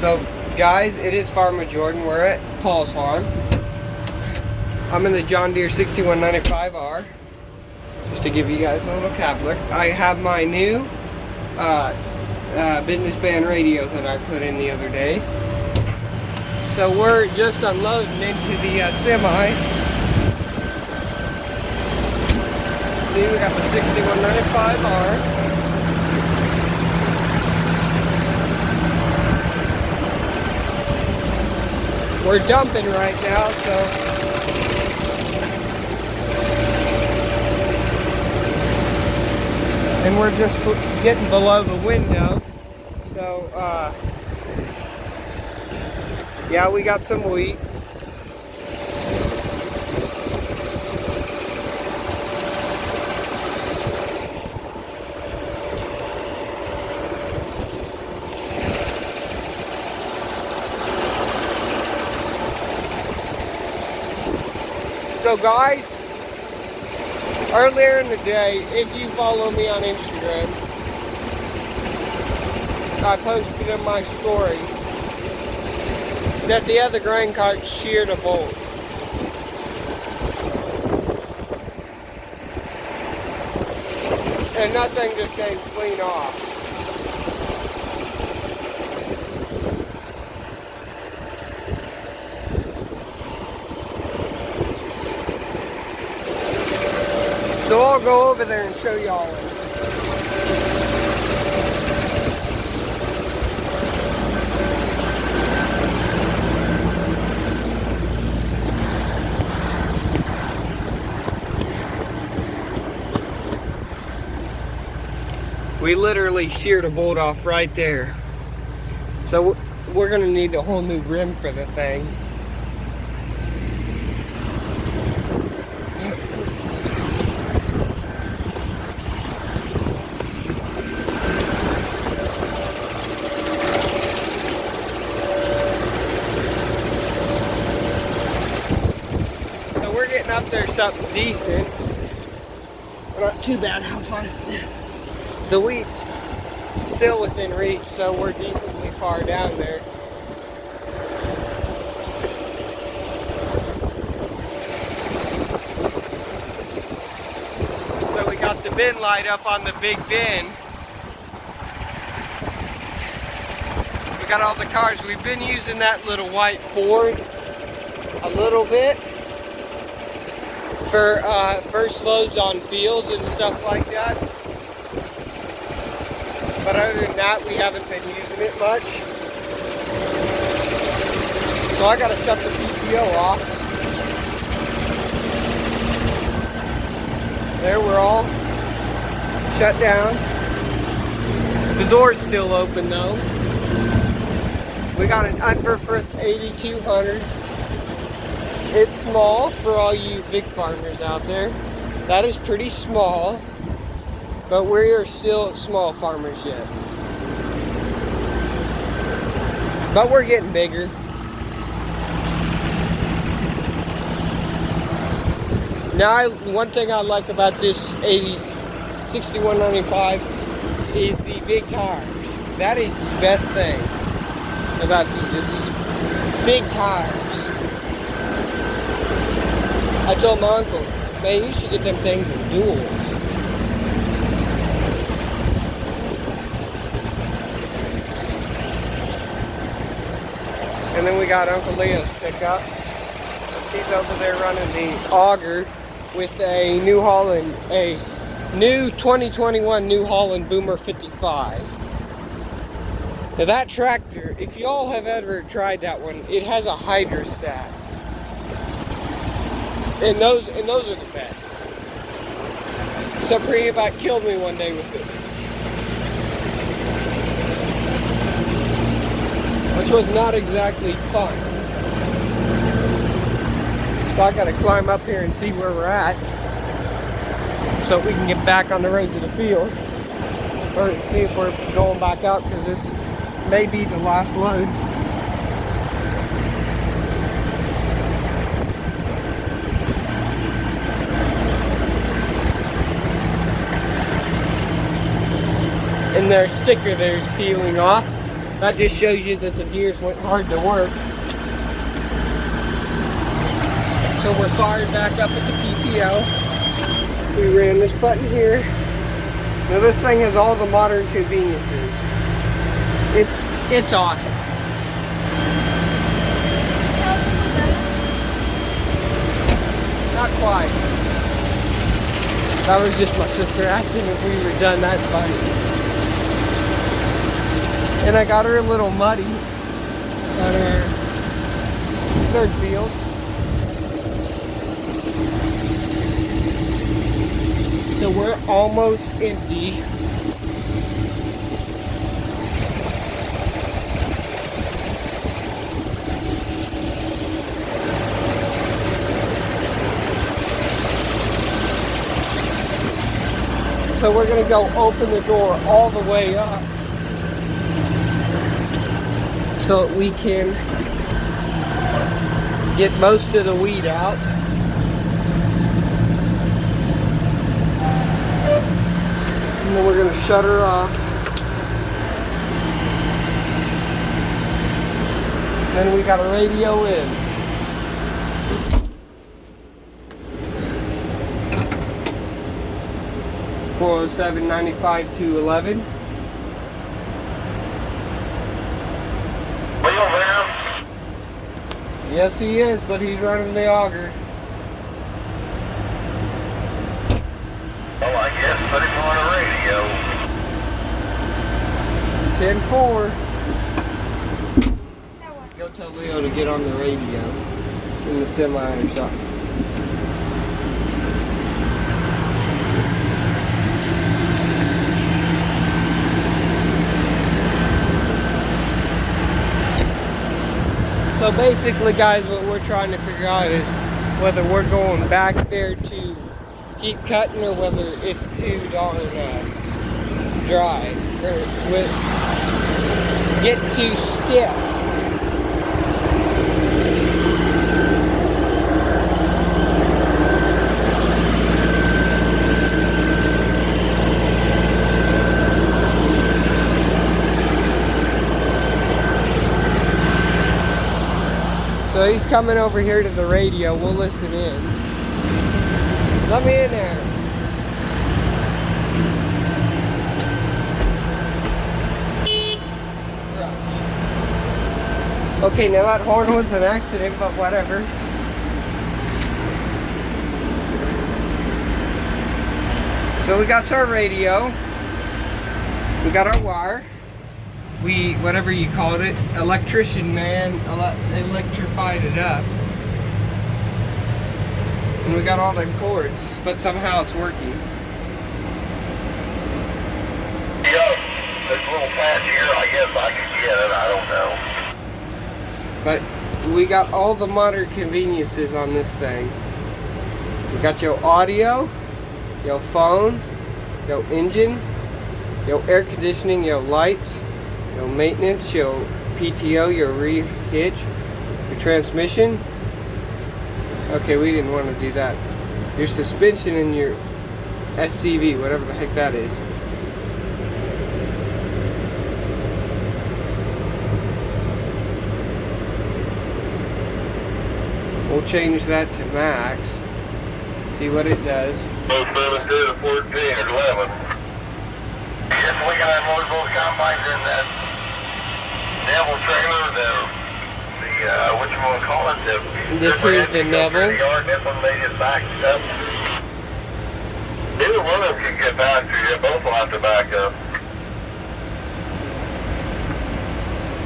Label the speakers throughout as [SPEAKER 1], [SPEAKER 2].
[SPEAKER 1] So guys, it is Farmer Jordan. We're at Paul's farm. I'm in the John Deere 6195R. Just to give you guys a little cap look. I have my new business band radio that I put in the other day. So we're just unloading into the semi. See, we got the 6195R. We're dumping right now, so and we're just getting below the window. So yeah, we got some wheat. So guys, earlier in the day, if you follow me on Instagram, I posted in my story that the other grain cart sheared a bolt. And that thing just came clean off. So I'll go over there and show y'all it. We literally sheared a bolt off right there. So we're gonna need a whole new rim for the thing. Up there something decent. Not too bad how far the wheat's still within reach, so we're decently far down there. So we got the bin light up on the big bin. We got all the cars. We've been using that little white Ford a little bit for first loads on fields and stuff like that. But other than that, we haven't been using it much. So I gotta shut the PTO off. There, we're all shut down. The door's still open though. We got an Unverfrith 8200. It's small for all you big farmers out there. That is pretty small, but we are still small farmers yet. But we're getting bigger. Now, one thing I like about this 6195 is the big tires. That is the best thing about these big tires. I told my uncle, man, you should get them things in duals. And then we got Uncle Leo's pickup. He's over there running the auger with a New Holland, a new 2021 New Holland Boomer 55. Now that tractor, if y'all have ever tried that one, it has a hydrostat. And those are the best. Except for he about killed me one day with it. Which was not exactly fun. So I gotta climb up here and see where we're at. So we can get back on the road to the field. Or see if we're going back out, because this may be the last load. And their sticker there is peeling off. That just shows you that the Deeres went hard to work. So we're fired back up at the PTO. We ran this button here. Now this thing has all the modern conveniences. It's awesome. Not quite. That was just my sister asking if we were done. That's funny. And I got her a little muddy on her third field. So we're almost empty. So we're gonna go open the door all the way up so that we can get most of the weed out. And then we're going to shut her off. Then we got a radio in. (407-95-211). Yes, he is, but he's running the auger.
[SPEAKER 2] Well, I guess put him on a radio.
[SPEAKER 1] 10-4. Go tell Leo to get on the radio in the semi or something. So basically, guys, what we're trying to figure out is whether we're going back there to keep cutting or whether it's too darn dry or get too stiff. So he's coming over here to the radio. We'll listen in. Let me in there. Okay, now that horn was an accident, but whatever. So we got our radio. We got our wire. We, whatever you called it, electrician man, electrified it up. And we got all the cords, but somehow it's working.
[SPEAKER 2] Yeah, this little patch here, I guess I could get it, I don't know.
[SPEAKER 1] But we got all the modern conveniences on this thing. We got your audio, your phone, your engine, your air conditioning, your lights, your maintenance, your PTO, your re-hitch, your transmission. Okay, we didn't want to do that. Your suspension and your SCV, whatever the heck that is. We'll change that to max. See what it does.
[SPEAKER 2] Both 17 and 14 or 11. Yes, we can have most of those combines in that Neville trailer, what you want to call it?
[SPEAKER 1] This here's the Neville.
[SPEAKER 2] This one made it back up. Neither one of them can get back to you. Both will have to back up.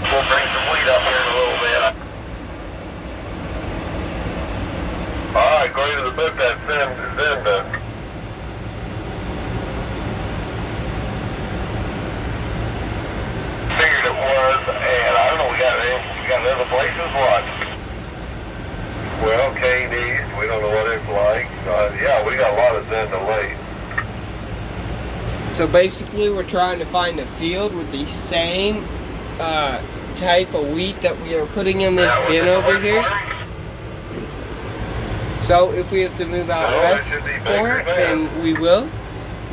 [SPEAKER 2] We'll bring some wheat up here in a little bit. Alright, greater the book that Zen done. Figured it was, and I don't know, we got other places, what? Well, KD's, we don't know what it's like. Yeah, we got a lot of Zen delayed.
[SPEAKER 1] So basically we're trying to find a field with the same type of wheat that we are putting in this bin over here. So if we have to move out west for it, then we will.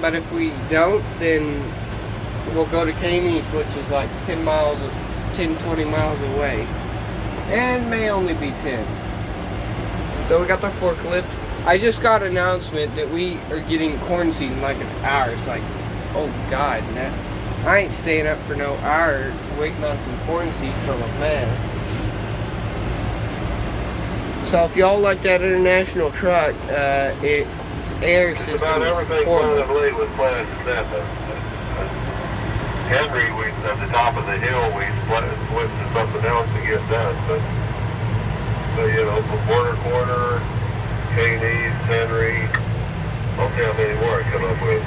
[SPEAKER 1] But if we don't, then we'll go to Kane East, which is like 10 miles 10, 20 miles away. And may only be 10. So we got the forklift. I just got an announcement that we are getting corn seed in like an hour. It's like, oh God, man. I ain't staying up for no hour waiting on some corn seed from a man. So if y'all like that international truck, its air system is horrible.
[SPEAKER 2] Henry, at the top of the hill, we split to something else to get done. But you know, from Corner, Cheney's, Henry, I'll see how many more I come up with.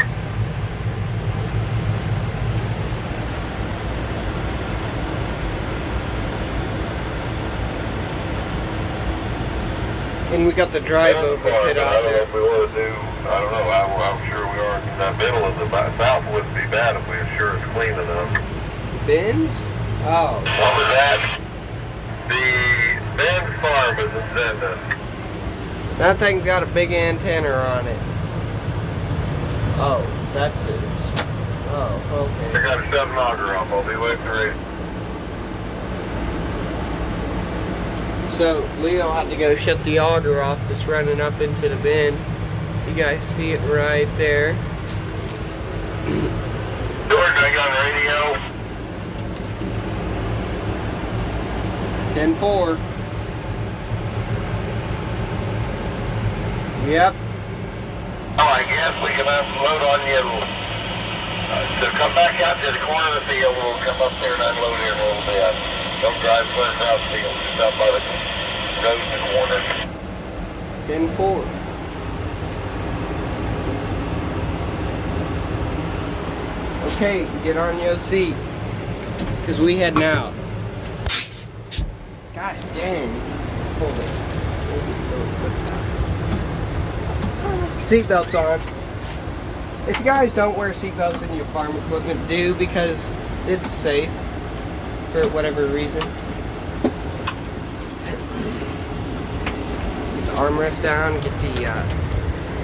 [SPEAKER 1] And we got the drive over pit out there.
[SPEAKER 2] I don't know if we want to do, I don't know, I'm sure we are in the middle of the south wouldn't be bad if we were sure it's clean enough.
[SPEAKER 1] Bins? Oh.
[SPEAKER 2] What was that? The Ben's farm is in Zenda.
[SPEAKER 1] That thing got a big antenna on it. Oh, that's it. Oh, okay.
[SPEAKER 2] I got a 7 auger off, I'll be waiting for it.
[SPEAKER 1] So Leo had to go shut the auger off that's running up into the bin. You guys see it right there.
[SPEAKER 2] George, I got radio.
[SPEAKER 1] 10-4. Yep.
[SPEAKER 2] Oh, I guess we can unload on you. So come back out to the corner of the field. We'll come up there and unload here in a little bit. Don't drive clear across the field. Just up by the road in the corner.
[SPEAKER 1] 10-4. Okay, get on your seat. Because we heading out. Gosh dang. Hold it. Hold it so it looks out. Seatbelts on. If you guys don't wear seatbelts in your farm equipment, do, because it's safe for whatever reason. Get the armrest down, get the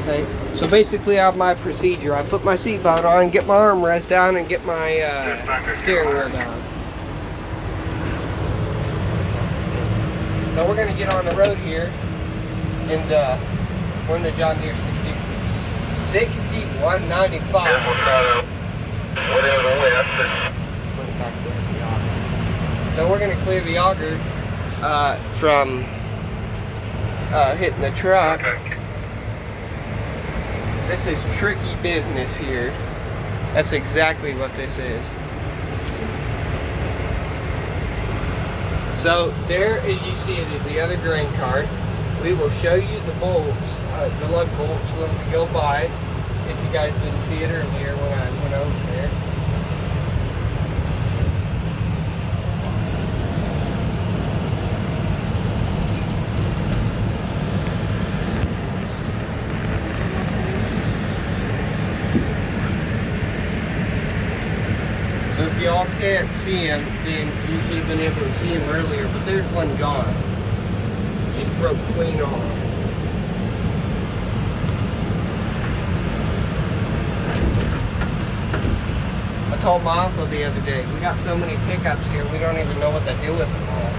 [SPEAKER 1] thing. So basically I have my procedure. I put my seatbelt on, get my armrest down, and get my steering wheel down. So we're going to get on the road here, and we're in the John Deere 6195.
[SPEAKER 2] Yeah, we'll try to whatever the way that's
[SPEAKER 1] Put it back there at the auger. So we're going to clear the auger from hitting the truck.
[SPEAKER 2] okay.
[SPEAKER 1] This is tricky business here. That's exactly what this is. So there, as you see it, is the other grain cart. We will show you the bolts, the lug bolts when we go by, if you guys didn't see it earlier when I went over there. So if y'all can't see them, then you should have been able to see them earlier, but there's one gone. Just broke clean off. I told my uncle the other day, we got so many pickups here, we don't even know what to do with them all.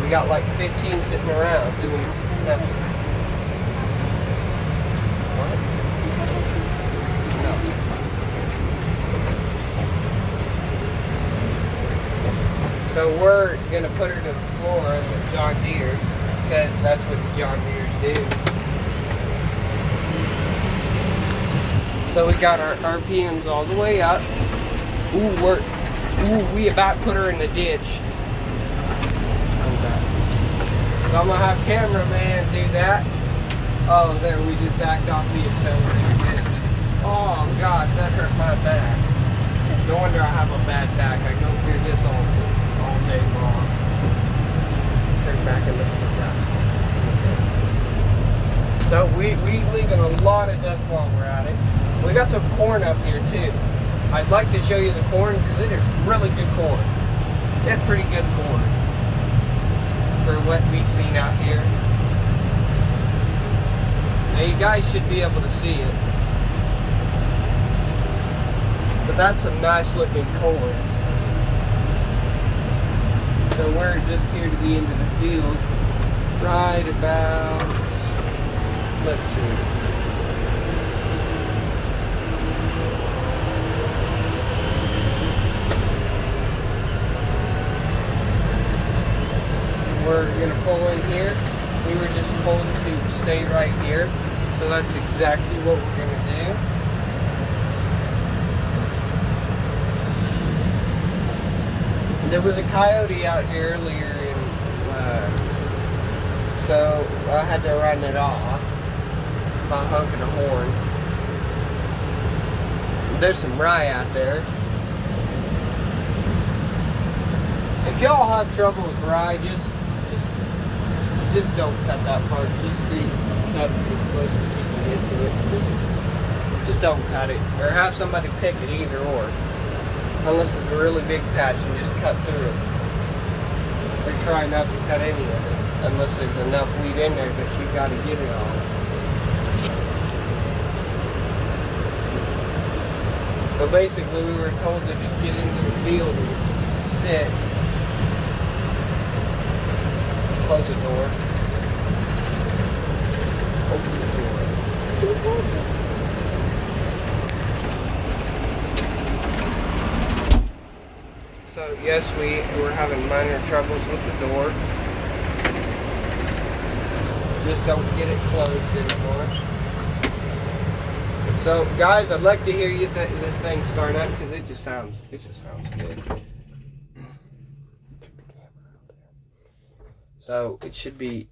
[SPEAKER 1] We got like 15 sitting around doing nothing. What? No. So we're going to put her to the floor in the John Deere, because that's what the John Deeres do. So we got our RPMs all the way up. We about put her in the ditch. So I'm going to have cameraman do that. Oh, there, we just backed off the accelerator. Oh gosh, that hurt my back. No wonder I have a bad back. I go through this all day long. Turn back and look at the dust. So we leaving a lot of dust while we're at it. We got some corn up here too. I'd like to show you the corn because it is really good corn. It's pretty good corn for what we've seen out here. Now you guys should be able to see it. But that's some nice looking corn. So we're just here to the end of the field. Right about, let's see. We're going to pull in here. We were just told to stay right here. So that's exactly what we're going to do. There was a coyote out here earlier, and so I had to run it off by honking a horn. There's some rye out there. If y'all have trouble with rye, just don't cut that part. Just see, cut as close as you can get to it. Just don't cut it, or have somebody pick it, either or. Unless it's a really big patch, and just cut through it. Or try not to cut any of it, unless there's enough wheat in there that you got to get it all. So basically, we were told to just get into the field and sit. Close the door. Open the door. So yes, we were having minor troubles with the door. Just don't get it closed anymore. So guys, I'd like to hear you this thing start up, because it just sounds good. So it should be.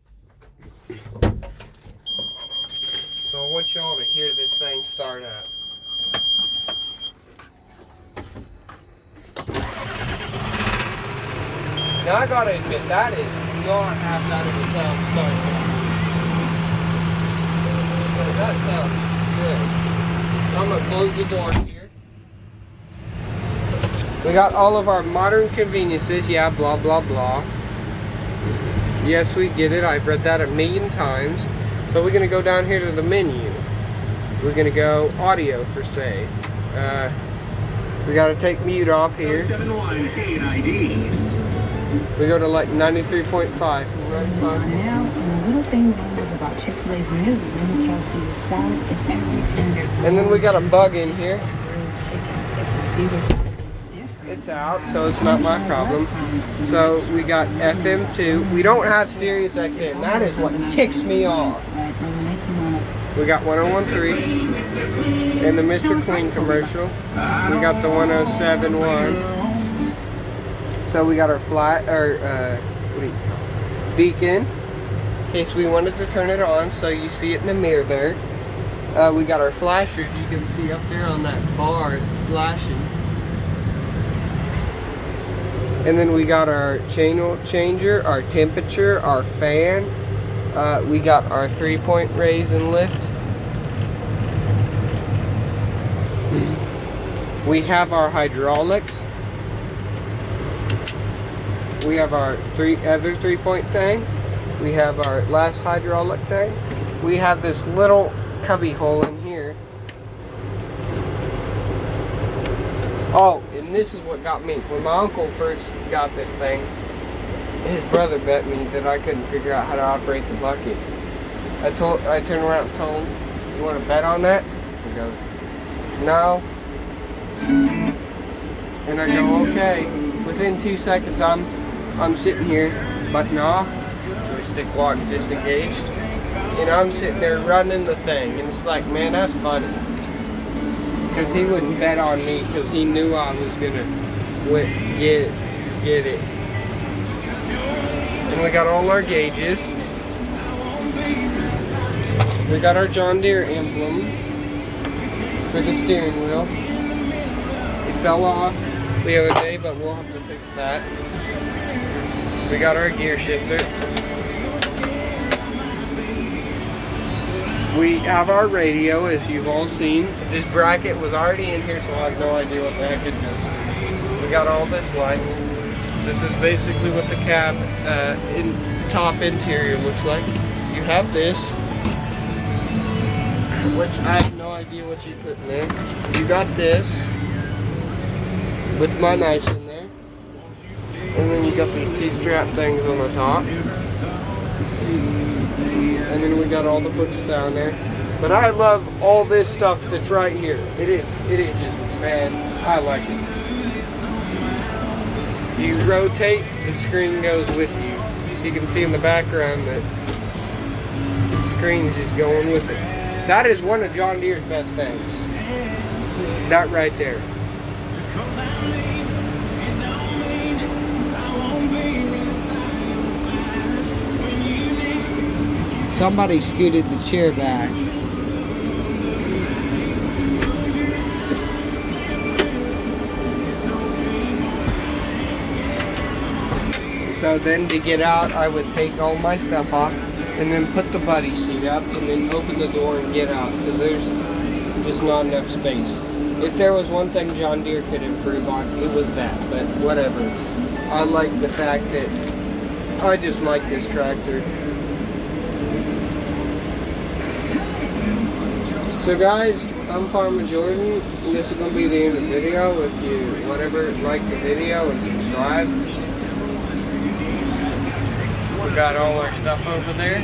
[SPEAKER 1] So I want y'all to hear this thing start up. Now I gotta admit, that is not half that of a sound starting up. So that sounds good. I'm gonna close the door here. We got all of our modern conveniences, yeah, blah blah blah. Yes, we get it. I've read that 1,000,000 times. So we're gonna go down here to the menu. We're gonna go audio for say. We gotta take mute off here.
[SPEAKER 3] 71 KID.
[SPEAKER 1] We go to like 93.5.
[SPEAKER 4] Now, and the little thing that I love about Chick-fil-A's new lemon kale Caesar salad is every tender.
[SPEAKER 1] And then we got a bug in here.
[SPEAKER 4] Grilled chicken. If the Caesar salad is different,
[SPEAKER 1] It's out, so it's not my problem. So we got FM2. We don't have Sirius XM. That is what ticks me off. We got 101.3 and the Mr. Clean commercial. We got the 107.1. So we got our what do you call it? Beacon, in case we wanted to turn it on, so you see it in the mirror there. We got our flashers, you can see up there on that bar flashing. And then we got our channel changer, our temperature, our fan. We got our 3-point raise and lift. We have our hydraulics. We have our other 3-point thing. We have our last hydraulic thing. We have this little cubby hole in here. Oh, and this is what got me. When my uncle first got this thing, his brother bet me that I couldn't figure out how to operate the bucket. I turned around and told him, "You want to bet on that?" He goes, "No." And I go, "Okay." Within 2 seconds, I'm sitting here, button off, joystick lock disengaged, and I'm sitting there running the thing, and it's like, man, that's funny. Because he wouldn't bet on me, because he knew I was gonna get it. And we got all our gauges. We got our John Deere emblem for the steering wheel. It fell off the other day, but we'll have to fix that. We got our gear shifter. We have our radio, as you've all seen. This bracket was already in here, so I have no idea what the heck it does. We got all this light. This is basically what the cab top interior looks like. You have this, which I have no idea what you put in there. You got this, with my knives in there. And then you got these T-strap things on the top. And then we got all the books down there. But I love all this stuff that's right here. It is just, man, I like it. If you rotate, the screen goes with you. You can see in the background that the screen's just going with it. That is one of John Deere's best things. That right there. Somebody scooted the chair back. So then to get out, I would take all my stuff off and then put the buddy seat up and then open the door and get out because there's just not enough space. If there was one thing John Deere could improve on, it was that, but whatever. I like the fact that I just like this tractor. So guys, I'm Farmer Jordan, and this is going to be the end of the video. If you, whatever, like the video and subscribe. We got all our stuff over there.